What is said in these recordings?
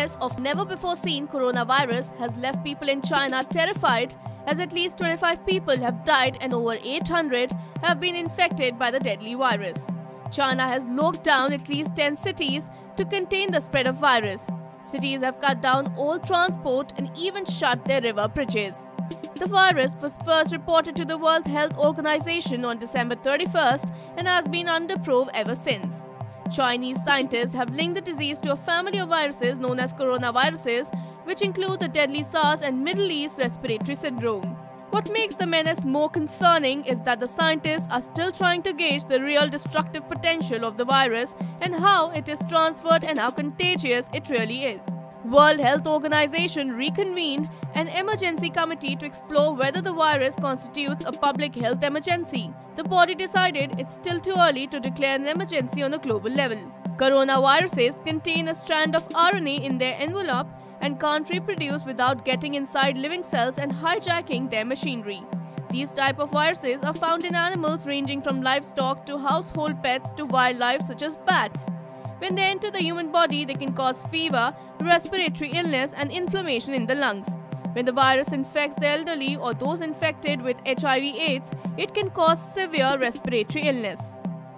menace of never-before-seen coronavirus has left people in China terrified, as at least 25 people have died and over 800 have been infected by the deadly virus. China has locked down at least 10 cities to contain the spread of virus. Cities have cut down all transport and even shut their river bridges. The virus was first reported to the World Health Organization on December 31st and has been under probe ever since. Chinese scientists have linked the disease to a family of viruses known as coronaviruses, which include the deadly SARS and Middle East respiratory syndrome. What makes the menace more concerning is that the scientists are still trying to gauge the real destructive potential of the virus and how it is transferred and how contagious it really is. World Health Organization reconvened an emergency committee to explore whether the virus constitutes a public health emergency. The body decided it's still too early to declare an emergency on a global level. Coronaviruses contain a strand of RNA in their envelope and can't reproduce without getting inside living cells and hijacking their machinery. These type of viruses are found in animals ranging from livestock to household pets to wildlife such as bats. When they enter the human body, they can cause fever, respiratory illness and inflammation in the lungs. When the virus infects the elderly or those infected with HIV/AIDS, it can cause severe respiratory illness.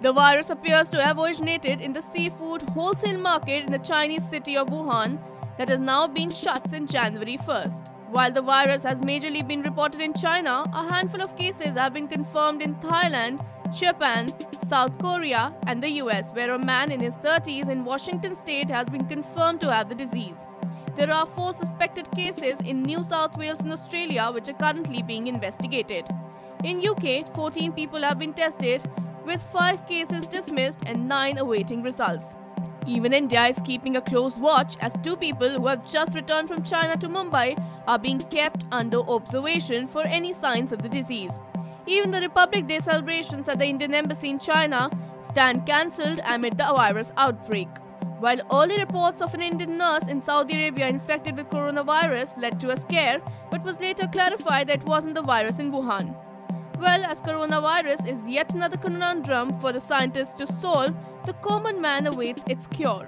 The virus appears to have originated in the seafood wholesale market in the Chinese city of Wuhan that has now been shut since January 1st. While the virus has majorly been reported in China, a handful of cases have been confirmed in Thailand, Japan, South Korea and the US, where a man in his 30s in Washington state has been confirmed to have the disease. There are 4 suspected cases in New South Wales and Australia which are currently being investigated. In UK, 14 people have been tested, with 5 cases dismissed and 9 awaiting results. Even India is keeping a close watch as 2 people who have just returned from China to Mumbai are being kept under observation for any signs of the disease. Even the Republic Day celebrations at the Indian Embassy in China stand cancelled amid the virus outbreak. While early reports of an Indian nurse in Saudi Arabia infected with coronavirus led to a scare, but was later clarified that it wasn't the virus in Wuhan. Well, as coronavirus is yet another conundrum for the scientists to solve, the common man awaits its cure.